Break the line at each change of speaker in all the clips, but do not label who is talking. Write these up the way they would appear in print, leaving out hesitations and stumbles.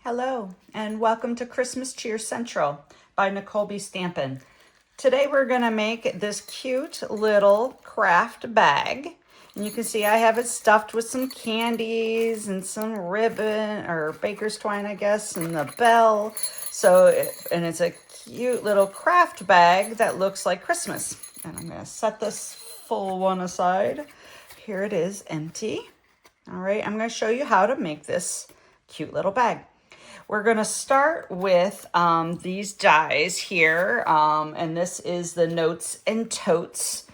Hello, and welcome to Christmas Cheer Central by Nicole B. Stampin'. Today we're going to make this cute little craft bag. And you can see I have it stuffed with some candies and some ribbon, or baker's twine, I guess, and the bell. And it's a cute little craft bag that looks like Christmas. And I'm going to set this full one aside. Here it is, empty. All right, I'm going to show you how to make this cute little bag. We're going to start with these dies here, and this is the Notes and Totes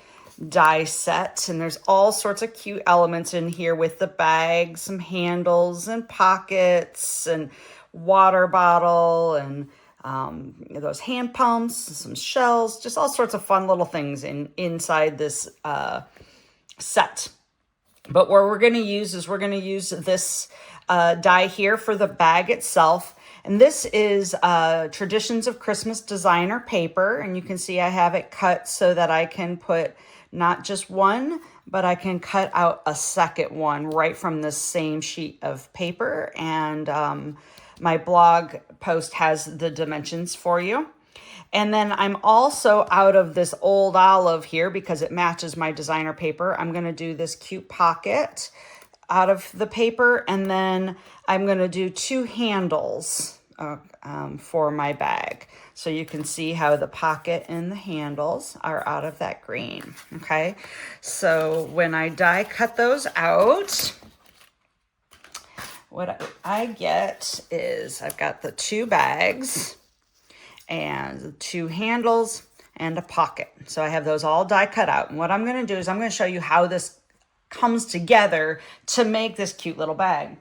die set, and there's all sorts of cute elements in here with the bag, some handles and pockets and water bottle and those hand pumps, some shells, just all sorts of fun little things inside this set. But what we're going to use is this die here for the bag itself. And this is Traditions of Christmas designer paper. And you can see I have it cut so that I can put not just one, but I can cut out a second one right from the same sheet of paper. And my blog post has the dimensions for you. And then I'm also out of this old olive here because it matches my designer paper. I'm going to do this cute pocket out of the paper, and then I'm going to do two handles for my bag. So you can see how the pocket and the handles are out of that green. Okay, so when I die cut those out, what I get is I've got the two bags and two handles and a pocket. So I have those all die cut out. And what I'm going to do is I'm going to show you how this comes together to make this cute little bag.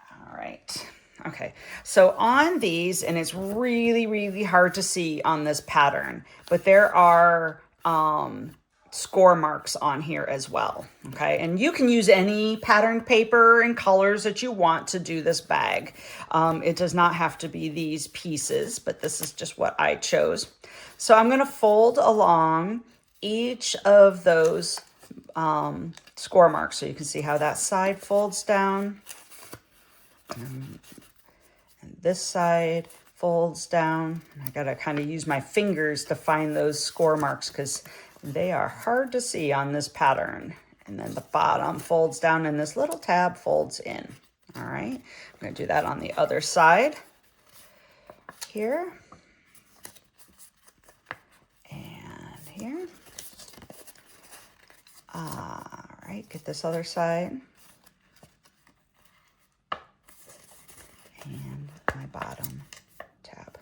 All right. Okay. So on these, and it's really, really hard to see on this pattern, but there are score marks on here as well. Okay. And you can use any patterned paper and colors that you want to do this bag. It does not have to be these pieces, but this is just what I chose. So I'm going to fold along each of those score marks. So you can see how that side folds down. And this side folds down. And I got to kind of use my fingers to find those score marks because they are hard to see on this pattern. And then the bottom folds down and this little tab folds in. All right, I'm going to do that on the other side here and here. All right, get this other side and my bottom tab.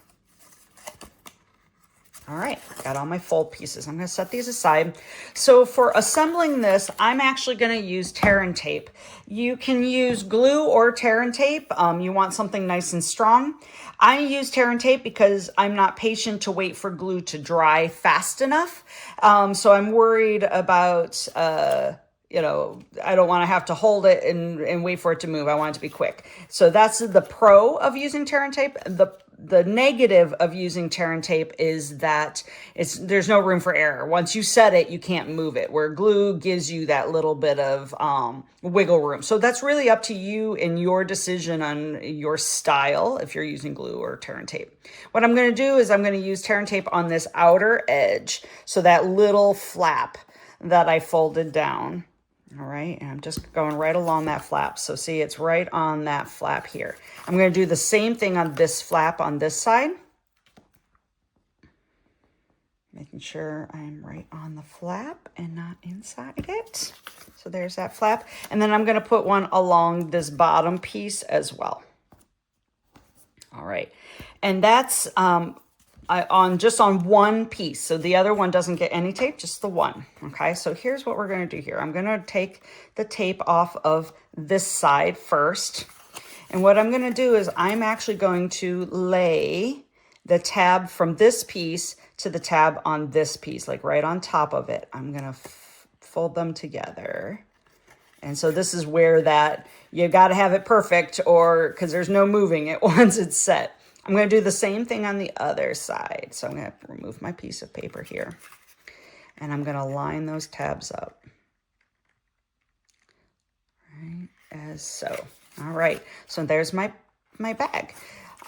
All right, got all my fold pieces. I'm going to set these aside. So for assembling this, I'm actually going to use tear and tape. You can use glue or tear and tape. You want something nice and strong. I use tear and tape because I'm not patient to wait for glue to dry fast enough. So I'm worried about I don't want to have to hold it and wait for it to move. I want it to be quick. So that's the pro of using tear and tape. The negative of using tear and tape is that there's no room for error. Once you set it, you can't move it, where glue gives you that little bit of wiggle room. So that's really up to you and your decision on your style if you're using glue or tear and tape. What I'm going to do is I'm going to use tear and tape on this outer edge. So that little flap that I folded down. All right, and I'm just going right along that flap. So see, it's right on that flap here. I'm going to do the same thing on this flap on this side. Making sure I'm right on the flap and not inside it. So there's that flap. And then I'm going to put one along this bottom piece as well. All right, and that's just on one piece. So the other one doesn't get any tape, just the one. Okay, so here's what we're going to do here. I'm going to take the tape off of this side first. And what I'm going to do is I'm actually going to lay the tab from this piece to the tab on this piece, like right on top of it. I'm going to fold them together. And so this is where you got to have it perfect, or because there's no moving it once it's set. I'm going to do the same thing on the other side. So I'm going to remove my piece of paper here. And I'm going to line those tabs up. Right, as so. All right, so there's my my bag.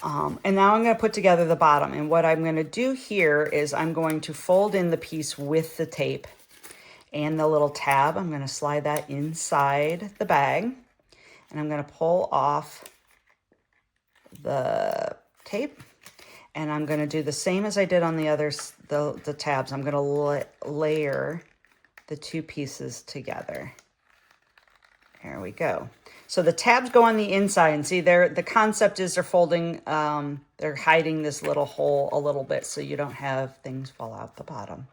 And now I'm going to put together the bottom. And what I'm going to do here is I'm going to fold in the piece with the tape and the little tab. I'm going to slide that inside the bag. And I'm going to pull off the tape. And I'm going to do the same as I did on the others, the tabs. I'm going to layer the two pieces together. There we go. So the tabs go on the inside, and see the concept is they're folding, they're hiding this little hole a little bit so you don't have things fall out the bottom.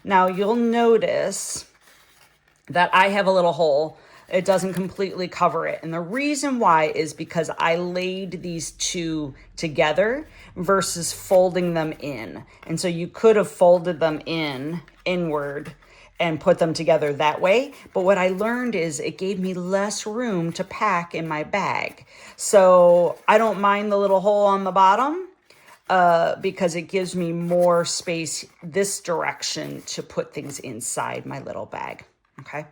Now you'll notice that I have a little hole. It doesn't completely cover it. And the reason why is because I laid these two together versus folding them in. And so you could have folded them inward and put them together that way. But what I learned is it gave me less room to pack in my bag. So I don't mind the little hole on the bottom because it gives me more space this direction to put things inside my little bag. Okay,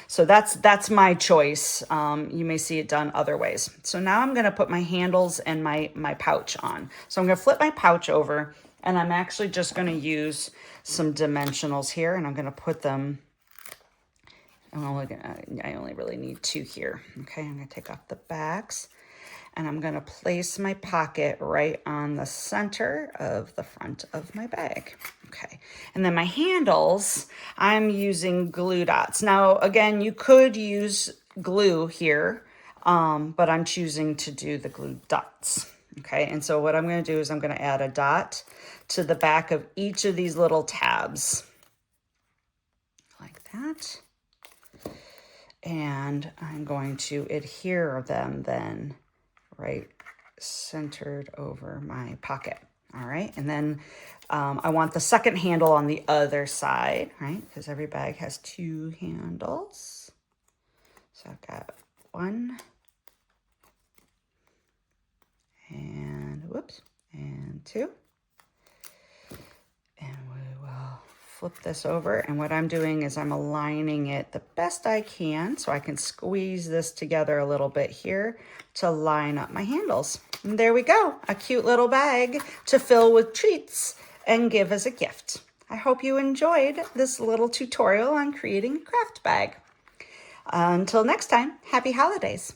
so that's my choice. You may see it done other ways. So now I'm gonna put my handles and my pouch on. So I'm gonna flip my pouch over, and I'm actually just gonna use some dimensionals here, and I'm gonna put them, I only really need two here. Okay, I'm gonna take off the backs, and I'm gonna place my pocket right on the center of the front of my bag. Okay, and then my handles, I'm using glue dots. Now, again, you could use glue here, but I'm choosing to do the glue dots. Okay, and so what I'm gonna do is I'm gonna add a dot to the back of each of these little tabs, like that. And I'm going to adhere them then right centered over my pocket. All right, and then I want the second handle on the other side, right? Because every bag has two handles. So I've got one, and whoops, and two. And we will flip this over. And what I'm doing is I'm aligning it the best I can so I can squeeze this together a little bit here to line up my handles. And there we go, a cute little bag to fill with treats and give as a gift. I hope you enjoyed this little tutorial on creating a craft bag. Until next time, happy holidays.